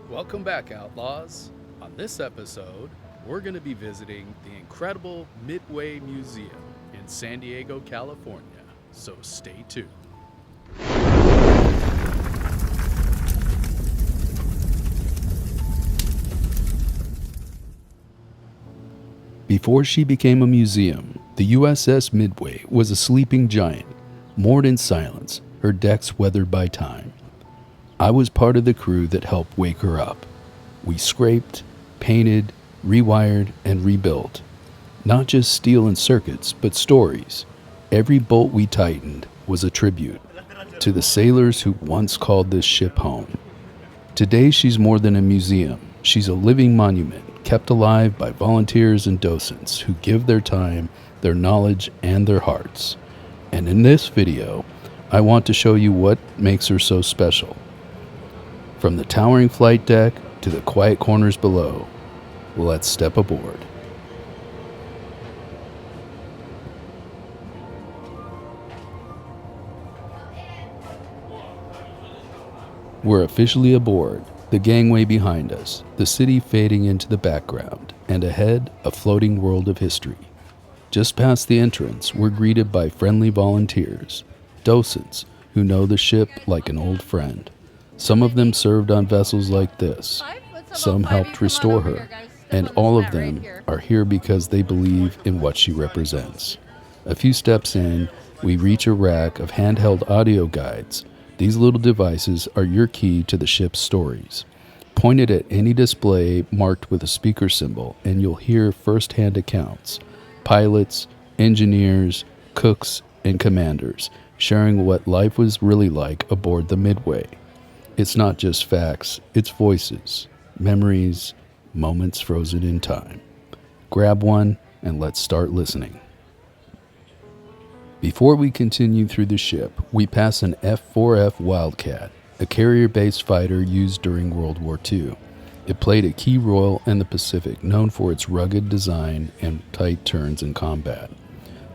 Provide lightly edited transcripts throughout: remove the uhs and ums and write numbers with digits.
Welcome back, Outlaws. On this episode, we're going to be visiting the incredible Midway Museum in San Diego, California. So stay tuned. Before she became a museum, the USS Midway was a sleeping giant, moored in silence, her decks weathered by time. I was part of the crew that helped wake her up. We scraped, painted, rewired, and rebuilt. Not just steel and circuits, but stories. Every bolt we tightened was a tribute to the sailors who once called this ship home. Today, she's more than a museum. She's a living monument, kept alive by volunteers and docents who give their time, their knowledge, and their hearts. And in this video, I want to show you what makes her so special. From the towering flight deck to the quiet corners below, let's step aboard. We're officially aboard, the gangway behind us, the city fading into the background, and ahead, a floating world of history. Just past the entrance, we're greeted by friendly volunteers, docents who know the ship like an old friend. Some of them served on vessels like this. Some helped restore her, and all of them are here because they believe in what she represents. A few steps in, we reach a rack of handheld audio guides. These little devices are your key to the ship's stories. Point it at any display marked with a speaker symbol, and you'll hear first-hand accounts. Pilots, engineers, cooks, and commanders sharing what life was really like aboard the Midway. It's not just facts, it's voices, memories, moments frozen in time. Grab one and let's start listening. Before we continue through the ship, we pass an F-4F Wildcat, a carrier-based fighter used during World War II. It played a key role in the Pacific, known for its rugged design and tight turns in combat.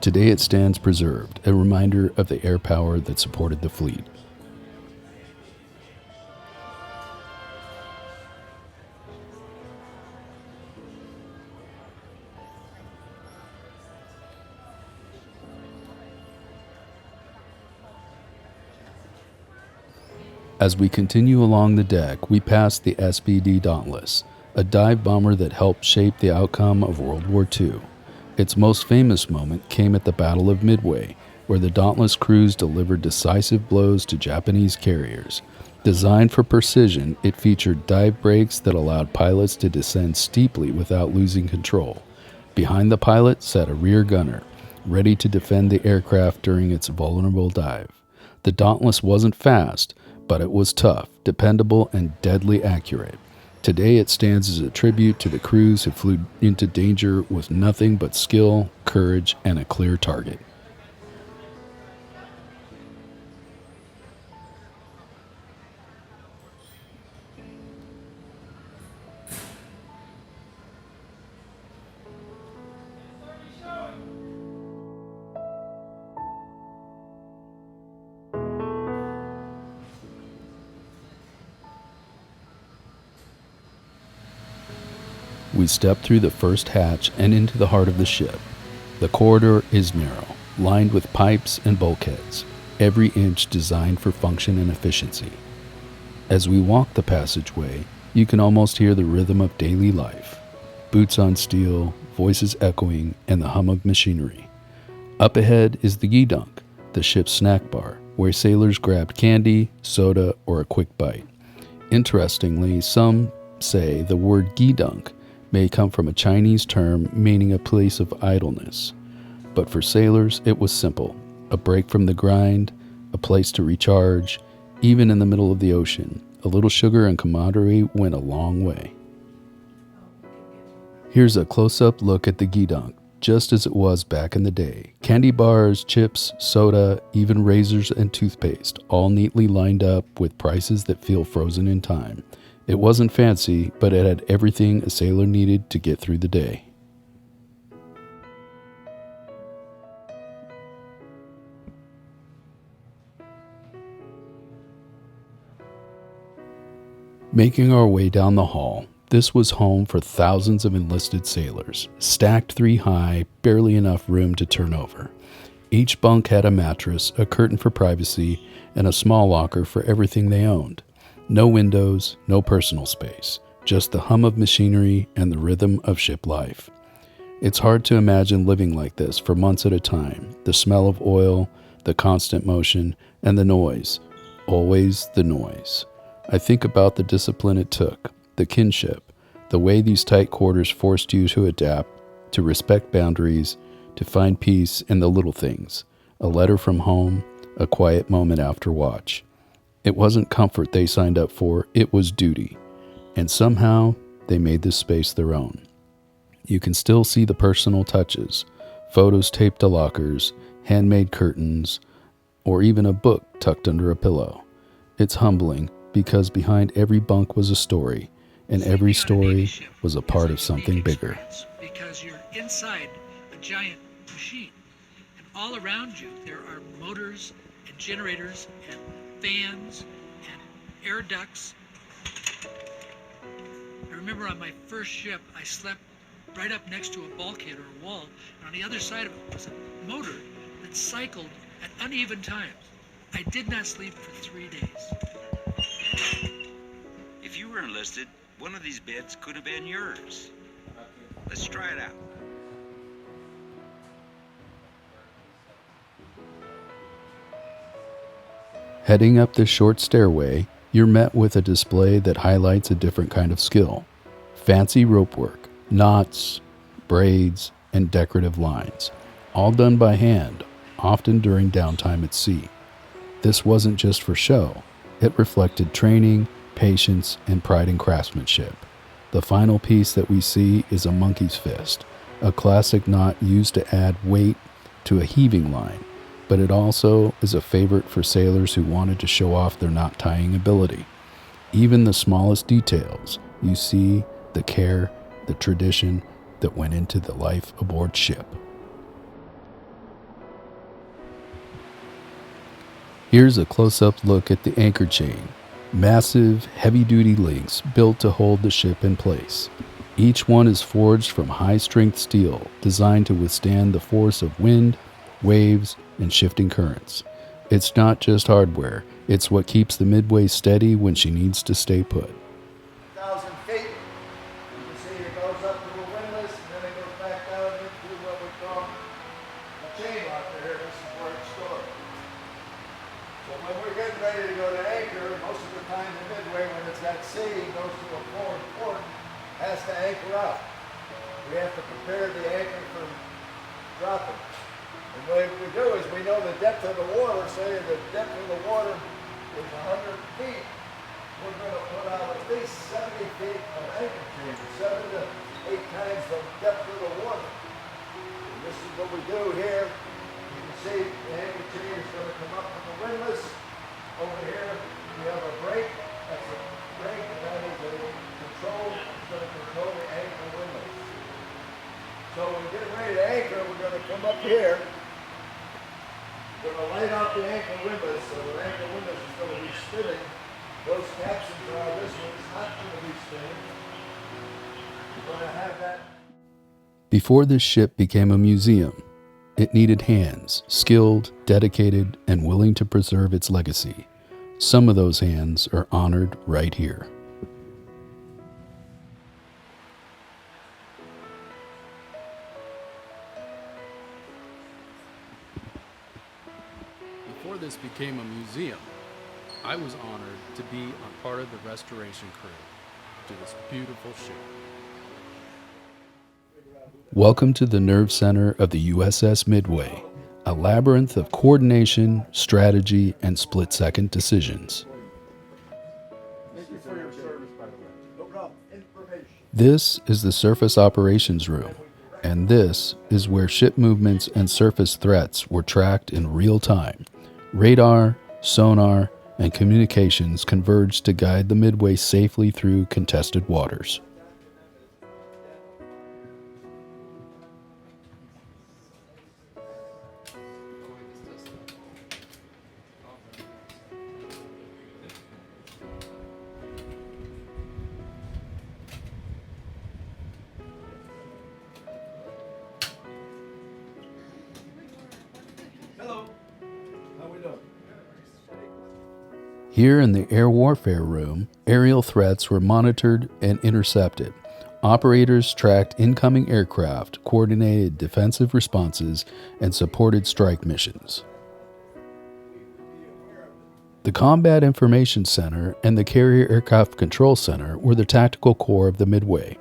Today it stands preserved, a reminder of the air power that supported the fleet. As we continue along the deck, we pass the SBD Dauntless, a dive bomber that helped shape the outcome of World War II. Its most famous moment came at the Battle of Midway, where the Dauntless crews delivered decisive blows to Japanese carriers. Designed for precision, it featured dive brakes that allowed pilots to descend steeply without losing control. Behind the pilot sat a rear gunner, ready to defend the aircraft during its vulnerable dive. The Dauntless wasn't fast, but it was tough, dependable, and deadly accurate. Today it stands as a tribute to the crews who flew into danger with nothing but skill, courage, and a clear target. We step through the first hatch and into the heart of the ship. The corridor is narrow, lined with pipes and bulkheads, every inch designed for function and efficiency. As we walk the passageway, you can almost hear the rhythm of daily life. Boots on steel, voices echoing, and the hum of machinery. Up ahead is the Gidunk, the ship's snack bar, where sailors grabbed candy, soda, or a quick bite. Interestingly, some say the word Gidunk may come from a Chinese term meaning a place of idleness. But for sailors, it was simple. A break from the grind, a place to recharge. Even in the middle of the ocean, a little sugar and camaraderie went a long way. Here's a close-up look at the Gidunk, just as it was back in the day. Candy bars, chips, soda, even razors and toothpaste, all neatly lined up with prices that feel frozen in time. It wasn't fancy, but it had everything a sailor needed to get through the day. Making our way down the hall, this was home for thousands of enlisted sailors, stacked 3 high, barely enough room to turn over. Each bunk had a mattress, a curtain for privacy, and a small locker for everything they owned. No windows, no personal space, just the hum of machinery and the rhythm of ship life. It's hard to imagine living like this for months at a time. The smell of oil, the constant motion, and the noise. Always the noise. I think about the discipline it took, the kinship, the way these tight quarters forced you to adapt, to respect boundaries, to find peace in the little things. A letter from home, a quiet moment after watch. It wasn't comfort they signed up for, it was duty. And somehow, they made this space their own. You can still see the personal touches, photos taped to lockers, handmade curtains, or even a book tucked under a pillow. It's humbling because behind every bunk was a story, and every story was a part of something bigger. Because you're inside a giant machine, and all around you there are motors and generators and fans and air ducts. I remember on my first ship, I slept right up next to a bulkhead or a wall, and on the other side of it was a motor that cycled at uneven times. I did not sleep for 3 days. If you were enlisted, one of these beds could have been yours. Let's try it out. Heading up this short stairway, you're met with a display that highlights a different kind of skill. Fancy rope work, knots, braids, and decorative lines, all done by hand, often during downtime at sea. This wasn't just for show. It reflected training, patience, and pride in craftsmanship. The final piece that we see is a monkey's fist, a classic knot used to add weight to a heaving line, but it also is a favorite for sailors who wanted to show off their knot tying ability. Even the smallest details, you see the care, the tradition that went into the life aboard ship. Here's a close-up look at the anchor chain. Massive, heavy-duty links built to hold the ship in place. Each one is forged from high-strength steel, designed to withstand the force of wind, waves, and shifting currents. It's not just hardware, it's what keeps the Midway steady when she needs to stay put. 1,000 feet. You can see it goes up to the windlass, and then it goes back down into what we call a chain locker here. This is where it's stored. So when we're getting ready to go to anchor, most of the time the Midway, when it's at sea, goes to a forward port, has to anchor out. We have to prepare the anchor for dropping. And what we do is we know the depth of the water. Say the depth of the water is 100 feet. We're going to put out at least 70 feet of anchor chain, 7 to 8 times the depth of the water. And this is what we do here. You can see the anchor chain is going to come up from the windlass. Over here we have a brake. That's a brake, and that is a control. It's going to control the anchor windlass. So when we get ready to anchor, we're going to come up here. We're going to light out the anchor windlass, so the anchor windlass is going to be spinning. Those captions are, this one's not going to be spinning. We're going to have that. Before this ship became a museum, it needed hands, skilled, dedicated, and willing to preserve its legacy. Some of those hands are honored right here. Before this became a museum, I was honored to be a part of the restoration crew to this beautiful ship. Welcome to the nerve center of the USS Midway, a labyrinth of coordination, strategy, and split-second decisions. This is the Surface Operations Room, and this is where ship movements and surface threats were tracked in real time. Radar, sonar, and communications converged to guide the Midway safely through contested waters. Here in the Air Warfare Room, aerial threats were monitored and intercepted. Operators tracked incoming aircraft, coordinated defensive responses, and supported strike missions. The Combat Information Center and the Carrier Aircraft Control Center were the tactical core of the Midway.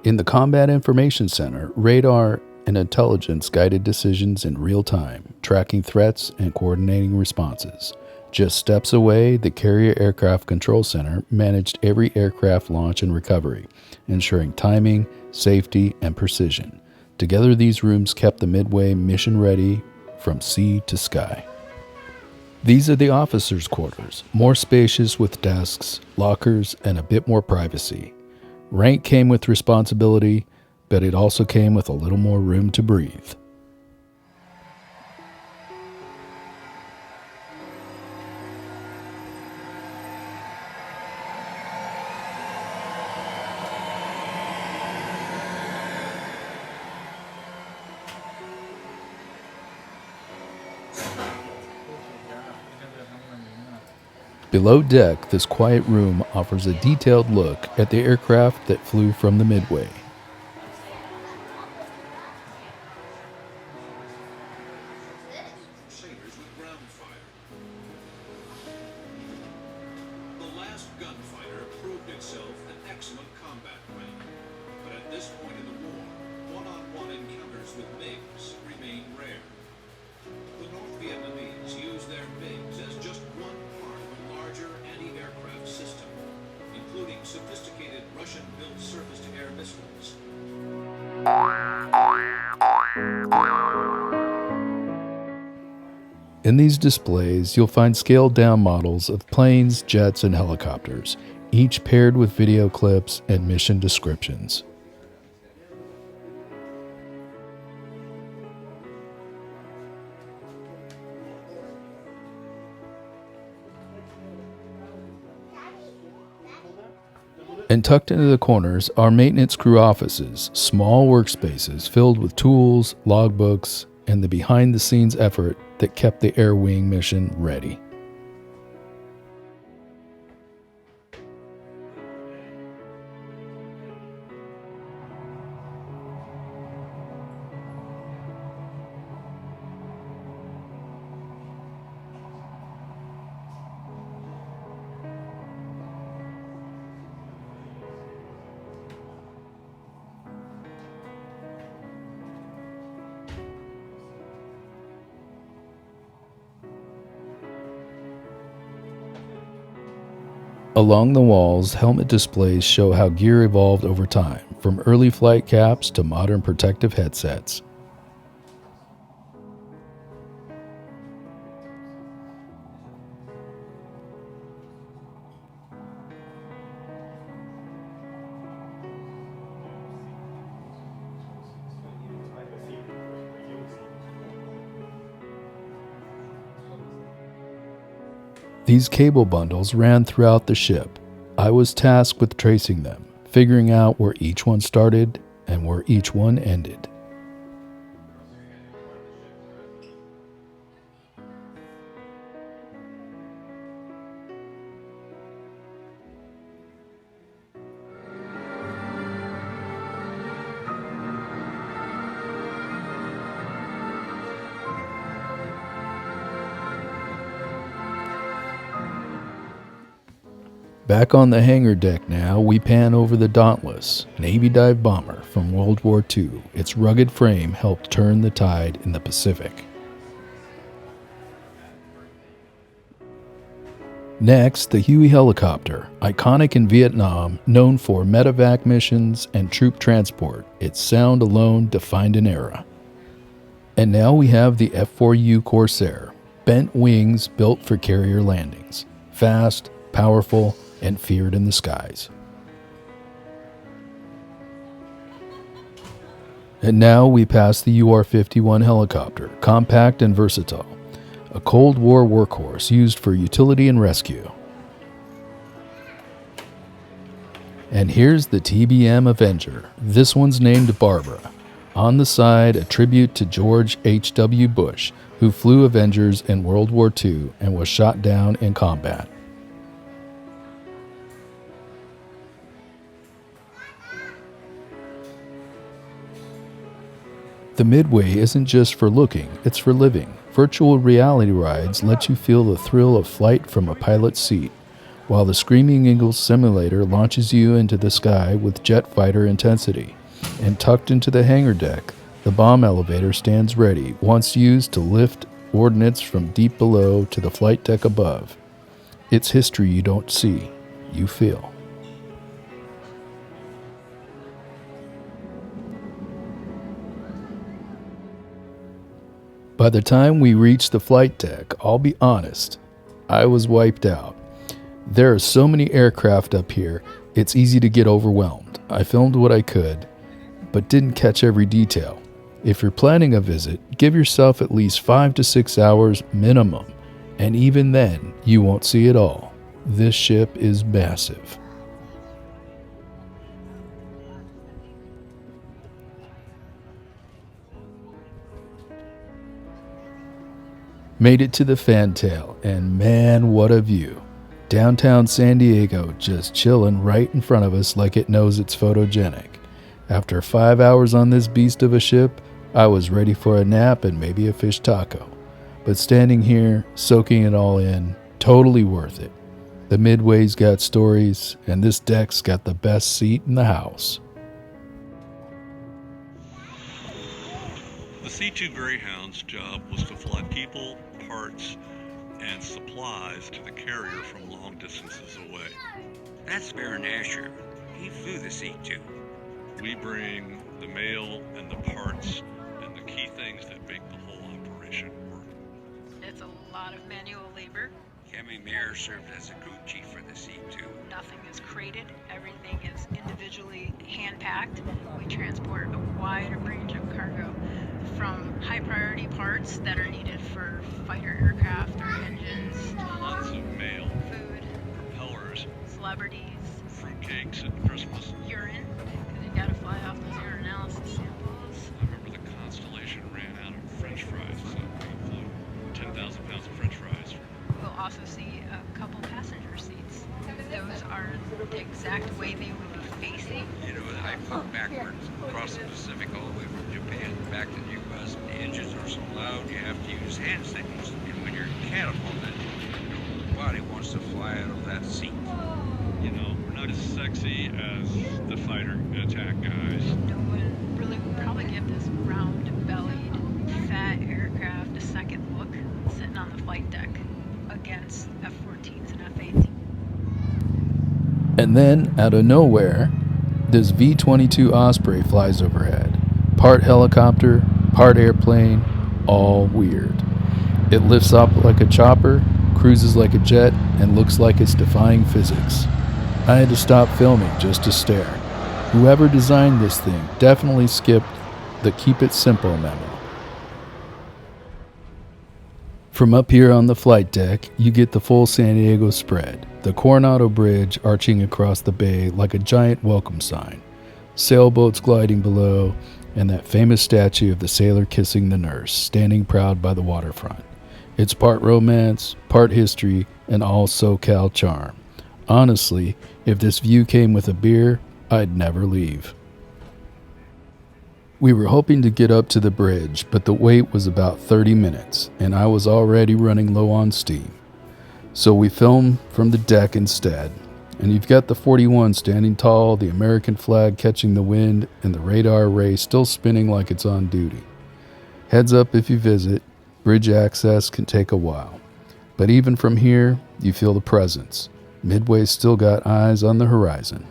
In the Combat Information Center, radar and intelligence guided decisions in real time, tracking threats and coordinating responses. Just steps away, the Carrier Aircraft Control Center managed every aircraft launch and recovery, ensuring timing, safety, and precision. Together, these rooms kept the Midway mission ready from sea to sky. These are the officers' quarters, more spacious with desks, lockers, and a bit more privacy. Rank came with responsibility, but it also came with a little more room to breathe. Below deck, this quiet room offers a detailed look at the aircraft that flew from the Midway. Sailors with ground fire. The last gunfighter proved itself an excellent combat plane, but at this point in the war, one-on-one encounters with MiGs remain rare. The North Vietnamese used their MiGs as just one part of a larger anti-aircraft system, including sophisticated Russian-built surface-to-air missiles. In these displays, you'll find scaled-down models of planes, jets, and helicopters, each paired with video clips and mission descriptions. And tucked into the corners are maintenance crew offices, small workspaces filled with tools, logbooks, and the behind-the-scenes effort that kept the Air Wing mission ready. Along the walls, helmet displays show how gear evolved over time, from early flight caps to modern protective headsets. These cable bundles ran throughout the ship. I was tasked with tracing them, figuring out where each one started and where each one ended. Back on the hangar deck now, we pan over the Dauntless, Navy dive bomber from World War II. Its rugged frame helped turn the tide in the Pacific. Next, the Huey helicopter, iconic in Vietnam, known for medevac missions and troop transport. Its sound alone defined an era. And now we have the F-4U Corsair, bent wings built for carrier landings. Fast, powerful, and feared in the skies. And now we pass the UR-51 helicopter, compact and versatile, a Cold War workhorse used for utility and rescue. And here's the TBM Avenger. This one's named Barbara. On the side, a tribute to George H.W. Bush, who flew Avengers in World War II and was shot down in combat. The Midway isn't just for looking, it's for living. Virtual reality rides let you feel the thrill of flight from a pilot's seat, while the Screaming Eagles simulator launches you into the sky with jet fighter intensity. And tucked into the hangar deck, the bomb elevator stands ready, once used to lift ordnance from deep below to the flight deck above. It's history you don't see, you feel. By the time we reached the flight deck, I'll be honest, I was wiped out. There are so many aircraft up here, it's easy to get overwhelmed. I filmed what I could, but didn't catch every detail. If you're planning a visit, give yourself at least 5 to 6 hours minimum, and even then, you won't see it all. This ship is massive. Made it to the fantail, and man, what a view. Downtown San Diego just chilling right in front of us like it knows it's photogenic. After 5 hours on this beast of a ship, I was ready for a nap and maybe a fish taco. But standing here, soaking it all in, totally worth it. The Midway's got stories, and this deck's got the best seat in the house. The C-2 Greyhound's job was to fly people, parts, and supplies to the carrier from long distances away. That's Baron Asher. He flew the C-2. We bring the mail and the parts and the key things that make the whole operation work. It's a lot of manual labor. Hemi Mayer served as a crew chief for the C-2. Nothing is crated. Everything is individually hand-packed. We transport a wide range of cargo, from high-priority parts that are needed for fighter aircraft or engines, Lots of mail, food, propellers, celebrities, fruitcakes at Christmas. urine, because you gotta fly off those urinalysis samples. I remember the Constellation ran out of French fries, so we flew 10,000 pounds of French fries. We'll also see a couple passenger seats. Those are the exact way they would be facing. You know, I flew backwards across the Pacific all the way from Japan back to the U.S. The engines are so loud you have to use hand signals. And when you're catapulted, your body wants to fly out of that seat. You know, we're not as sexy as the fighter attack guys. No one really would probably give this round-bellied, fat aircraft a second look sitting on the flight deck against F-14s and F-18s. And then, out of nowhere, this V-22 Osprey flies overhead. Part helicopter, part airplane, all weird. It lifts up like a chopper, cruises like a jet, and looks like it's defying physics. I had to stop filming just to stare. Whoever designed this thing definitely skipped the keep it simple memo. From up here on the flight deck, you get the full San Diego spread. The Coronado Bridge arching across the bay like a giant welcome sign. Sailboats gliding below, and that famous statue of the sailor kissing the nurse, standing proud by the waterfront. It's part romance, part history, and all SoCal charm. Honestly, if this view came with a beer, I'd never leave. We were hoping to get up to the bridge, but the wait was about 30 minutes, and I was already running low on steam. So we filmed from the deck instead, and you've got the 41 standing tall, the American flag catching the wind, and the radar array still spinning like it's on duty. Heads up if you visit, bridge access can take a while. But even from here, you feel the presence. Midway's still got eyes on the horizon.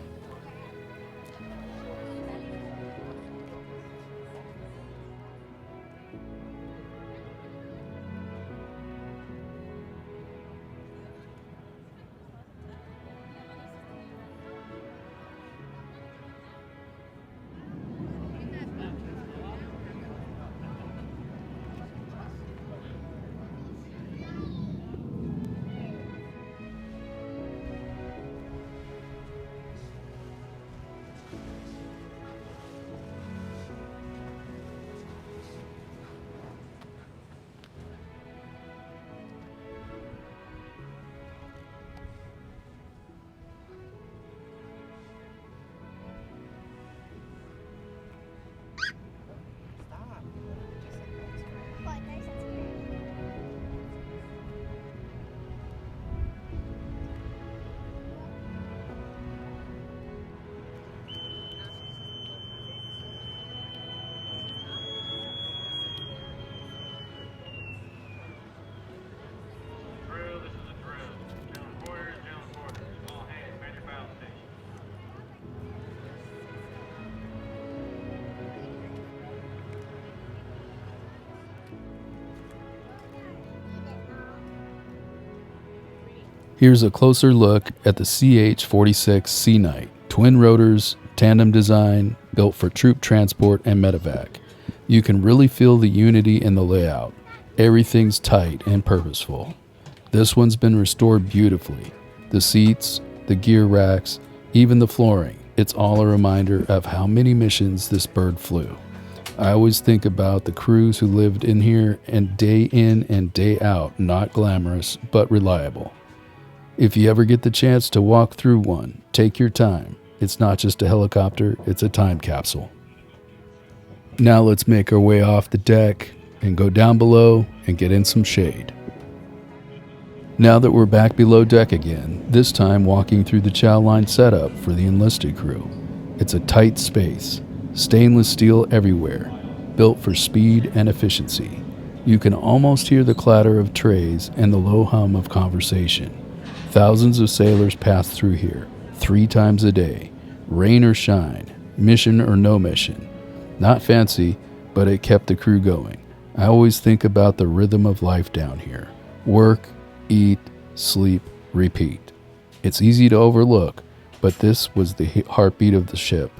Here's a closer look at the CH-46 Sea Knight, twin rotors, tandem design, built for troop transport and medevac. You can really feel the unity in the layout. Everything's tight and purposeful. This one's been restored beautifully. The seats, the gear racks, even the flooring. It's all a reminder of how many missions this bird flew. I always think about the crews who lived in here and day in and day out, not glamorous, but reliable. If you ever get the chance to walk through one, take your time. It's not just a helicopter, it's a time capsule. Now let's make our way off the deck and go down below and get in some shade. Now that we're back below deck again, this time walking through the chow line setup for the enlisted crew. It's a tight space, stainless steel everywhere, built for speed and efficiency. You can almost hear the clatter of trays and the low hum of conversation. Thousands of sailors pass through here, 3 times a day, rain or shine, mission or no mission. Not fancy, but it kept the crew going. I always think about the rhythm of life down here. Work, eat, sleep, repeat. It's easy to overlook, but this was the heartbeat of the ship.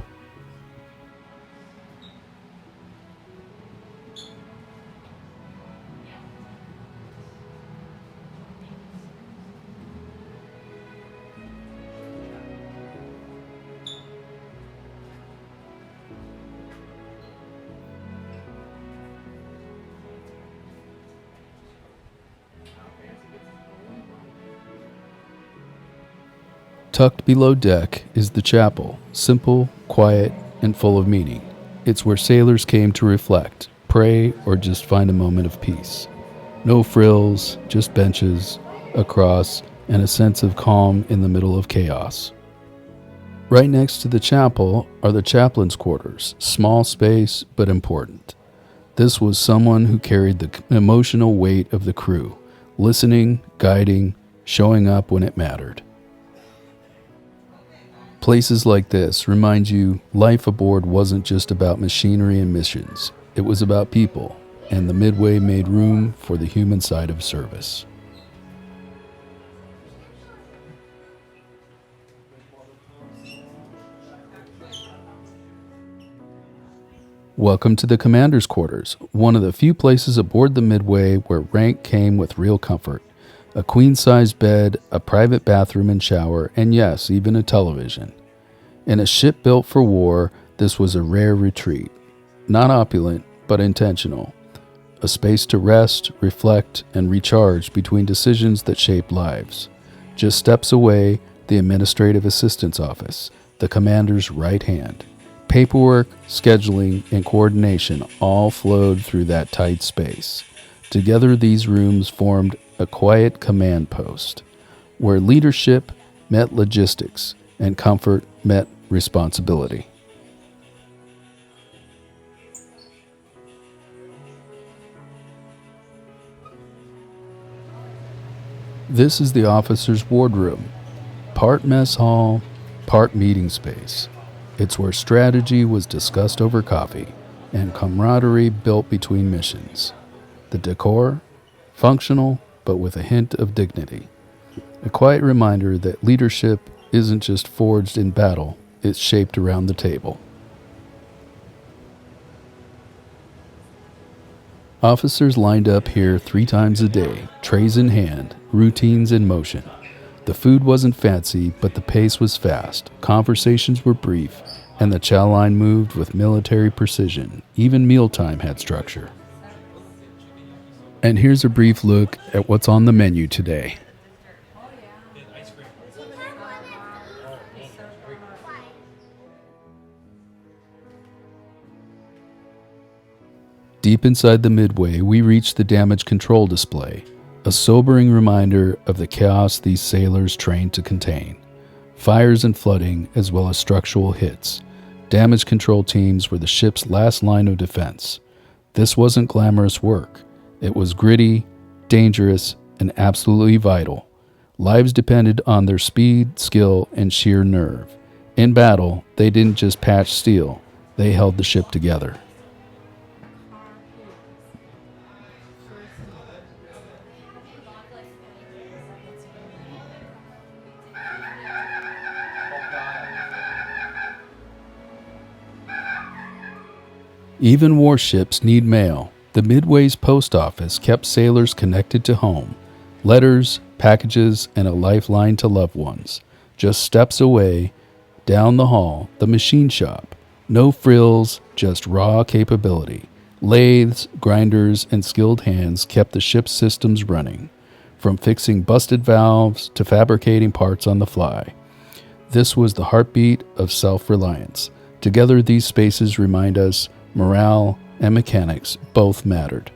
Tucked below deck is the chapel, simple, quiet, and full of meaning. It's where sailors came to reflect, pray, or just find a moment of peace. No frills, just benches, a cross, and a sense of calm in the middle of chaos. Right next to the chapel are the chaplain's quarters, small space but important. This was someone who carried the emotional weight of the crew, listening, guiding, showing up when it mattered. Places like this remind you life aboard wasn't just about machinery and missions. It was about people, and the Midway made room for the human side of service. Welcome to the commander's quarters, one of the few places aboard the Midway where rank came with real comfort. A queen-size bed, a private bathroom and shower, and yes, even a television. In a ship built for war, this was a rare retreat. Not opulent, but intentional. A space to rest, reflect, and recharge between decisions that shape lives. Just steps away, the administrative assistant's office, the commander's right hand. Paperwork, scheduling, and coordination all flowed through that tight space. Together, these rooms formed a quiet command post, where leadership met logistics and comfort met responsibility. This is the officer's wardroom, part mess hall, part meeting space. It's where strategy was discussed over coffee and camaraderie built between missions. The decor, functional but with a hint of dignity. A quiet reminder that leadership isn't just forged in battle, it's shaped around the table. Officers lined up here 3 times a day, trays in hand, routines in motion. The food wasn't fancy, but the pace was fast, conversations were brief, and the chow line moved with military precision. Even mealtime had structure. And here's a brief look at what's on the menu today. Deep inside the Midway, we reach the damage control display, a sobering reminder of the chaos these sailors trained to contain. Fires and flooding, as well as structural hits. Damage control teams were the ship's last line of defense. This wasn't glamorous work. It was gritty, dangerous, and absolutely vital. Lives depended on their speed, skill, and sheer nerve. In battle, they didn't just patch steel, they held the ship together. Even warships need mail. The Midway's post office kept sailors connected to home. Letters, packages, and a lifeline to loved ones. Just steps away, down the hall, the machine shop. No frills, just raw capability. Lathes, grinders, and skilled hands kept the ship's systems running, from fixing busted valves to fabricating parts on the fly. This was the heartbeat of self-reliance. Together, these spaces remind us morale and mechanics both mattered.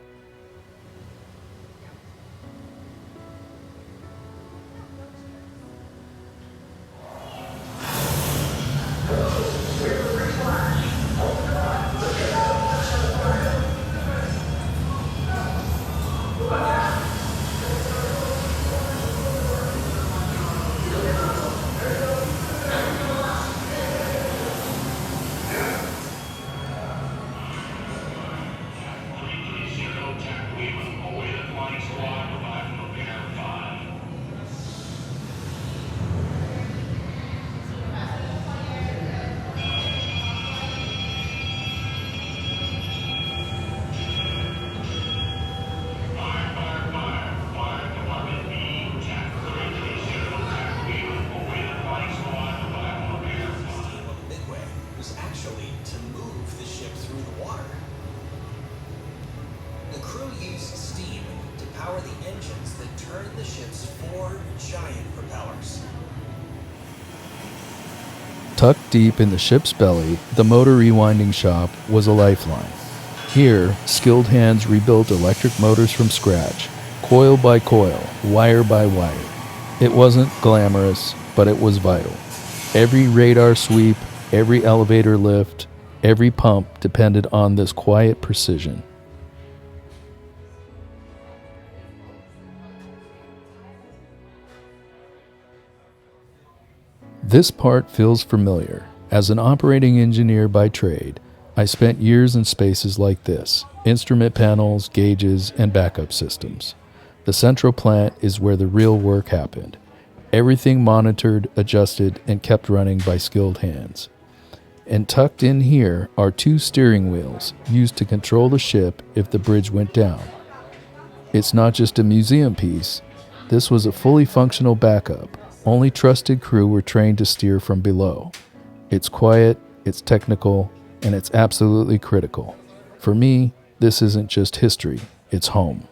Midway was actually to move the ship through the water. The crew used steam to power the engines that turned the ship's 4 giant propellers. Tucked deep in the ship's belly, the motor rewinding shop was a lifeline. Here, skilled hands rebuilt electric motors from scratch, coil by coil, wire by wire. It wasn't glamorous, but it was vital. Every radar sweep, every elevator lift, every pump depended on this quiet precision. This part feels familiar. As an operating engineer by trade, I spent years in spaces like this: instrument panels, gauges, and backup systems. The central plant is where the real work happened. Everything monitored, adjusted, and kept running by skilled hands. And tucked in here are 2 steering wheels used to control the ship if the bridge went down. It's not just a museum piece. This was a fully functional backup. Only trusted crew were trained to steer from below. It's quiet, it's technical, and it's absolutely critical. For me, this isn't just history, it's home.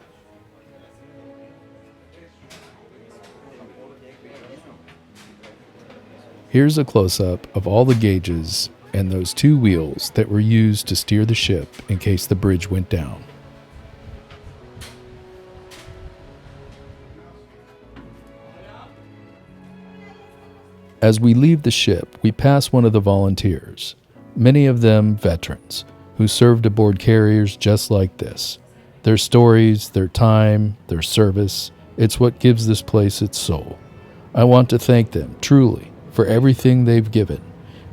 Here's a close-up of all the gauges and those 2 wheels that were used to steer the ship in case the bridge went down. As we leave the ship, we pass one of the volunteers, many of them veterans, who served aboard carriers just like this. Their stories, their time, their service, it's what gives this place its soul. I want to thank them, truly, for everything they've given.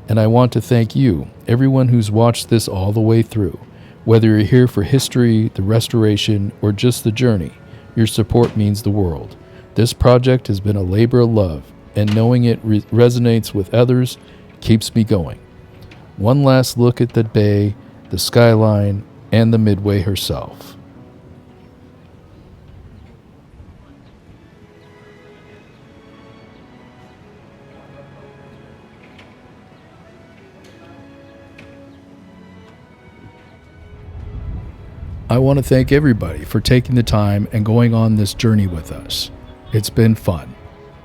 And I want to thank you, everyone who's watched this all the way through. Whether you're here for history, the restoration, or just the journey, your support means the world. This project has been a labor of love, and knowing it resonates with others keeps me going. One last look at the bay, the skyline, and the Midway herself. I want to thank everybody for taking the time and going on this journey with us. It's been fun.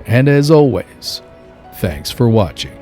And as always, thanks for watching.